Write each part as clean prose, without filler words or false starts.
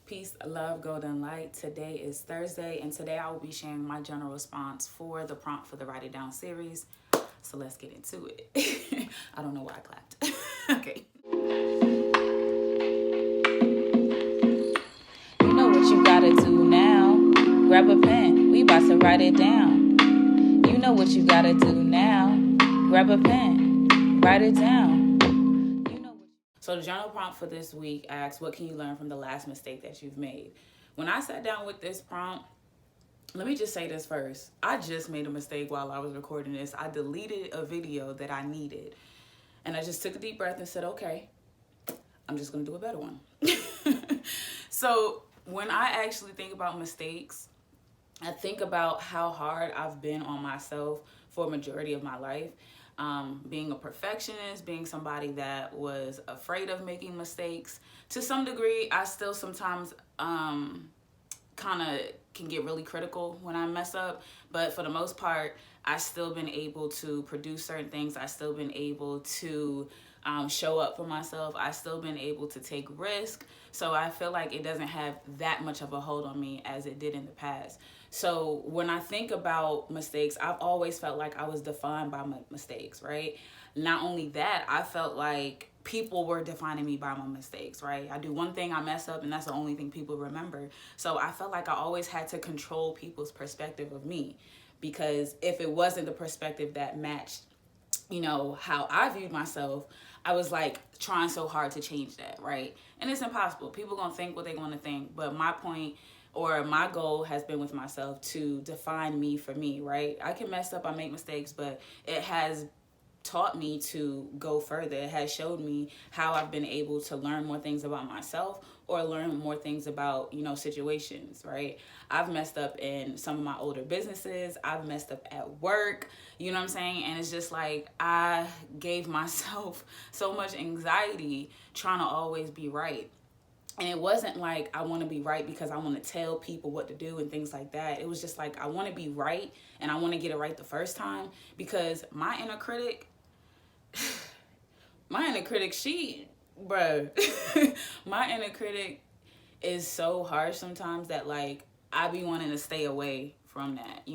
Peace, love, Goldn.Light. Today is Thursday, and today I will be sharing my general response for the prompt for the Write It Down series. So let's get into it. I don't know why I clapped. Okay. You know what you gotta do now. Grab a pen, we about to write it down. You know what you gotta do now. Grab a pen, write it down. So the journal prompt for this week asks, what can you learn from the last mistake that you've made? When I sat down with this prompt, let me just say this first. I just made a mistake while I was recording this. I deleted a video that I needed. And I just took a deep breath and said, okay, I'm just going to do a better one. So when I actually think about mistakes, I think about how hard I've been on myself for a majority of my life. Being a perfectionist, being somebody that was afraid of making mistakes. To some degree, I still sometimes kind of can get really critical when I mess up. But for the most part, I've still been able to produce certain things. I've still been able to show up for myself. I've still been able to take risk. So I feel like it doesn't have that much of a hold on me as it did in the past. So when I think about mistakes, I've always felt like I was defined by my mistakes, right? Not only that, I felt like people were defining me by my mistakes, right? I do one thing, I mess up, and that's the only thing people remember. So I felt like I always had to control people's perspective of me, because if it wasn't the perspective that matched, how I viewed myself, I was like trying so hard to change that, right? And it's impossible. People gonna think what they want to think, but my point or my goal has been with myself to define me for me, right? I can mess up, I make mistakes, but it has taught me to go further. It has showed me how I've been able to learn more things about myself or learn more things about, situations, right? I've messed up in some of my older businesses. I've messed up at work, you know what I'm saying? And it's just like I gave myself so much anxiety trying to always be right. And it wasn't like I want to be right because I want to tell people what to do and things like that. It was just like I want to be right and I want to get it right the first time, because my inner critic, my inner critic is so harsh sometimes that like I be wanting to stay away from that,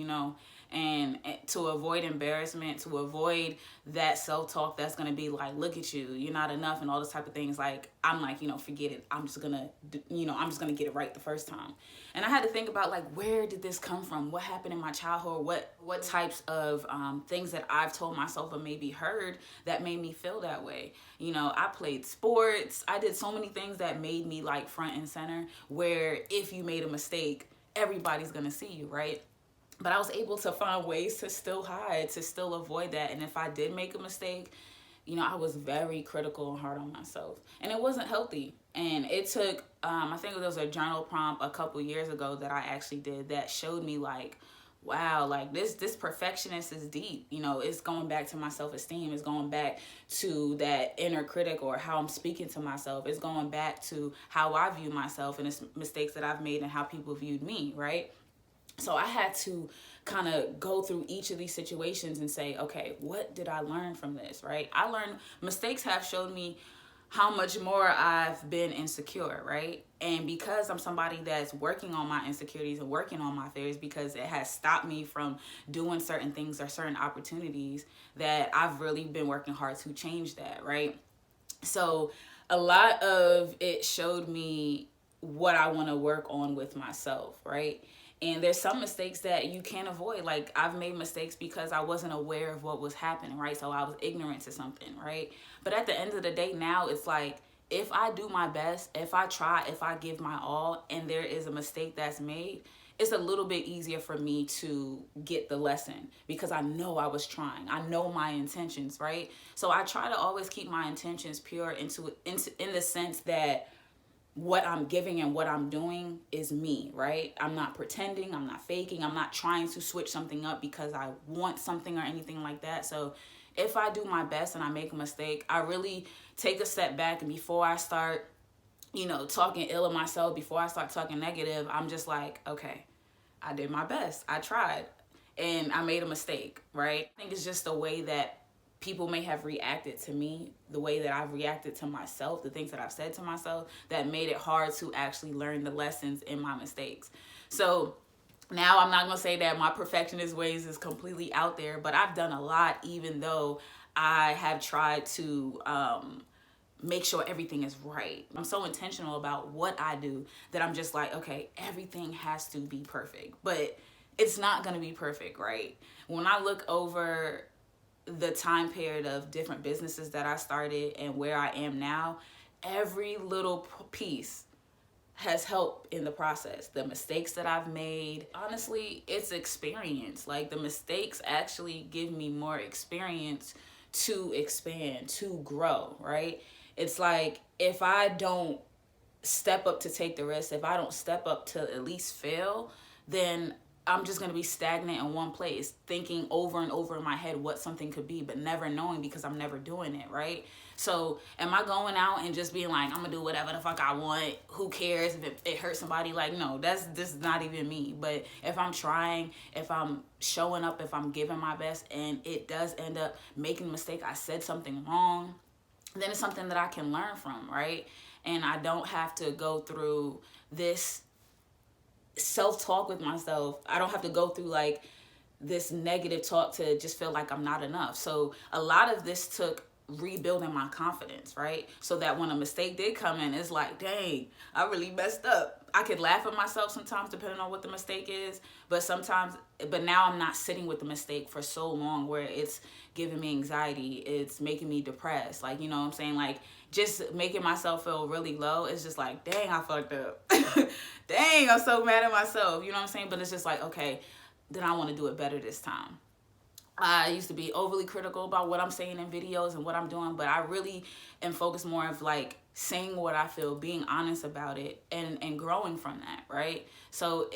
and to avoid embarrassment, to avoid that self-talk that's going to be like, look at you, you're not enough and all this type of things. Like, I'm like, forget it. I'm just going to get it right the first time. And I had to think about like, where did this come from? What happened in my childhood? What types of things that I've told myself or maybe heard that made me feel that way? I played sports. I did so many things that made me like front and center, where if you made a mistake, everybody's going to see you, right? But I was able to find ways to still hide, to still avoid that. And if I did make a mistake, I was very critical and hard on myself. And it wasn't healthy. And it took, I think there was a journal prompt a couple years ago that I actually did that showed me like, wow, like this perfectionist is deep. It's going back to my self-esteem. It's going back to that inner critic or how I'm speaking to myself. It's going back to how I view myself and the mistakes that I've made and how people viewed me, right? So I had to kind of go through each of these situations and say, okay, what did I learn from this, right? I learned mistakes have showed me how much more I've been insecure, right? And because I'm somebody that's working on my insecurities and working on my fears, because it has stopped me from doing certain things or certain opportunities, that I've really been working hard to change that, right? So a lot of it showed me what I want to work on with myself, right? And there's some mistakes that you can't avoid. Like, I've made mistakes because I wasn't aware of what was happening, right? So I was ignorant to something, right? But at the end of the day now, it's like, if I do my best, if I try, if I give my all, and there is a mistake that's made, it's a little bit easier for me to get the lesson because I know I was trying. I know my intentions, right? So I try to always keep my intentions pure in the sense that what I'm giving and what I'm doing is me, right? I'm not pretending, I'm not faking, I'm not trying to switch something up because I want something or anything like that. So if I do my best and I make a mistake, I really take a step back, and before I start, talking ill of myself, before I start talking negative, I'm just like, okay, I did my best, I tried, and I made a mistake, right? I think it's just the way that people may have reacted to me the way that I've reacted to myself, the things that I've said to myself, that made it hard to actually learn the lessons in my mistakes. So now I'm not going to say that my perfectionist ways is completely out there, but I've done a lot, even though I have tried to make sure everything is right. I'm so intentional about what I do that I'm just like, okay, everything has to be perfect, but it's not going to be perfect, right? When I look over the time period of different businesses that I started and where I am now, every little piece has helped in the process. The mistakes that I've made, honestly, it's experience. Like, the mistakes actually give me more experience to expand, to grow, right? It's like, if I don't step up to take the risk, if I don't step up to at least fail, then I'm just going to be stagnant in one place, thinking over and over in my head what something could be, but never knowing because I'm never doing it, right? So am I going out and just being like, I'm going to do whatever the fuck I want? Who cares if it hurts somebody? Like, no, this is not even me. But if I'm trying, if I'm showing up, if I'm giving my best, and it does end up making a mistake, I said something wrong, then it's something that I can learn from, right? And I don't have to go through this self-talk with myself. I don't have to go through like this negative talk to just feel like I'm not enough. So a lot of this took rebuilding my confidence, right? So that when a mistake did come in, it's like, dang, I really messed up. I could laugh at myself sometimes depending on what the mistake is, but now I'm not sitting with the mistake for so long where it's giving me anxiety, it's making me depressed. Like, you know what I'm saying? Like, just making myself feel really low. It's just like, dang, I fucked up. Dang, I'm so mad at myself. You know what I'm saying? But it's just like, okay, then I want to do it better this time. I used to be overly critical about what I'm saying in videos and what I'm doing, but I really am focused more of like saying what I feel, being honest about it, and growing from that, right? So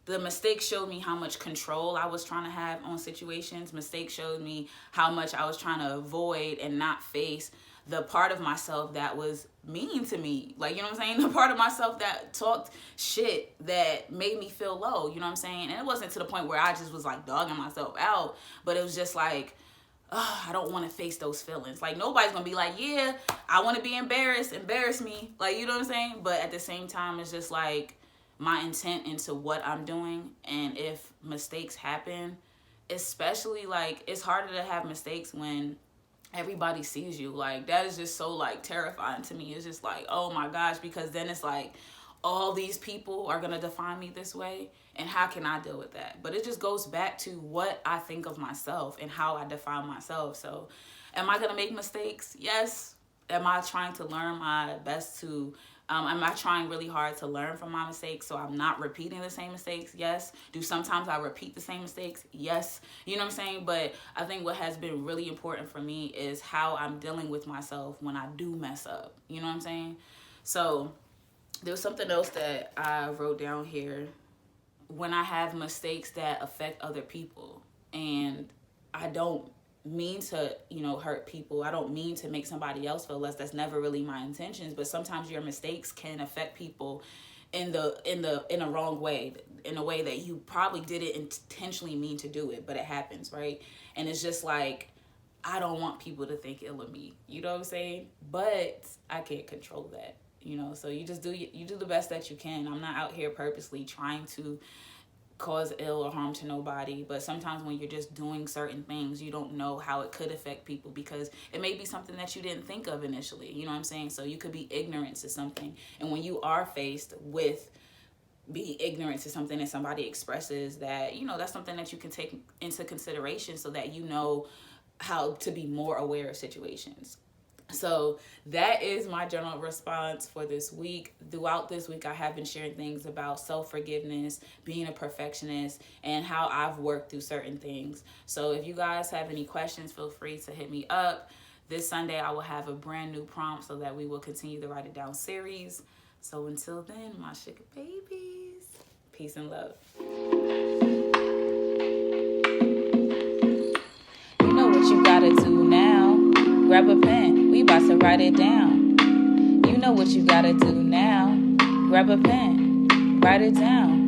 the mistake showed me how much control I was trying to have on situations. Mistakes showed me how much I was trying to avoid and not face the part of myself that was mean to me. Like, you know what I'm saying? The part of myself that talked shit that made me feel low, you know what I'm saying? And it wasn't to the point where I just was like dogging myself out, but it was just like, I don't want to face those feelings. Like, nobody's going to be like, yeah, I want to be embarrassed, embarrass me. Like, you know what I'm saying? But at the same time, it's just like my intent into what I'm doing. And if mistakes happen, especially like, it's harder to have mistakes when everybody sees you. Like, that is just so like terrifying to me. It's just like, oh my gosh, because then it's like all these people are gonna define me this way, and how can I deal with that? But it just goes back to what I think of myself and how I define myself. So am I gonna make mistakes? Yes. Am I trying to learn my best to am I trying really hard to learn from my mistakes so I'm not repeating the same mistakes? Yes. Do sometimes I repeat the same mistakes? Yes. You know what I'm saying? But I think what has been really important for me is how I'm dealing with myself when I do mess up. You know what I'm saying? So there was something else that I wrote down here. When I have mistakes that affect other people, and I don't mean to, hurt people. I don't mean to make somebody else feel less. That's never really my intentions. But sometimes your mistakes can affect people in a wrong way, in a way that you probably didn't intentionally mean to do it, but it happens, right? And it's just like, I don't want people to think ill of me. You know what I'm saying? But I can't control that. So you just do the best that you can. I'm not out here purposely trying to cause ill or harm to nobody, but sometimes when you're just doing certain things, you don't know how it could affect people because it may be something that you didn't think of initially. You know what I'm saying? So you could be ignorant to something, and when you are faced with being ignorant to something and somebody expresses that, that's something that you can take into consideration so that you know how to be more aware of situations. So that is my general response for this week. Throughout this week, I have been sharing things about self-forgiveness, being a perfectionist, and how I've worked through certain things. So if you guys have any questions, feel free to hit me up. This Sunday, I will have a brand new prompt so that we will continue the Write It Down series. So until then, my sugar babies, peace and love. You know what you gotta do now. Grab a pen, we about to write it down. You know what you gotta do now. Grab a pen, write it down.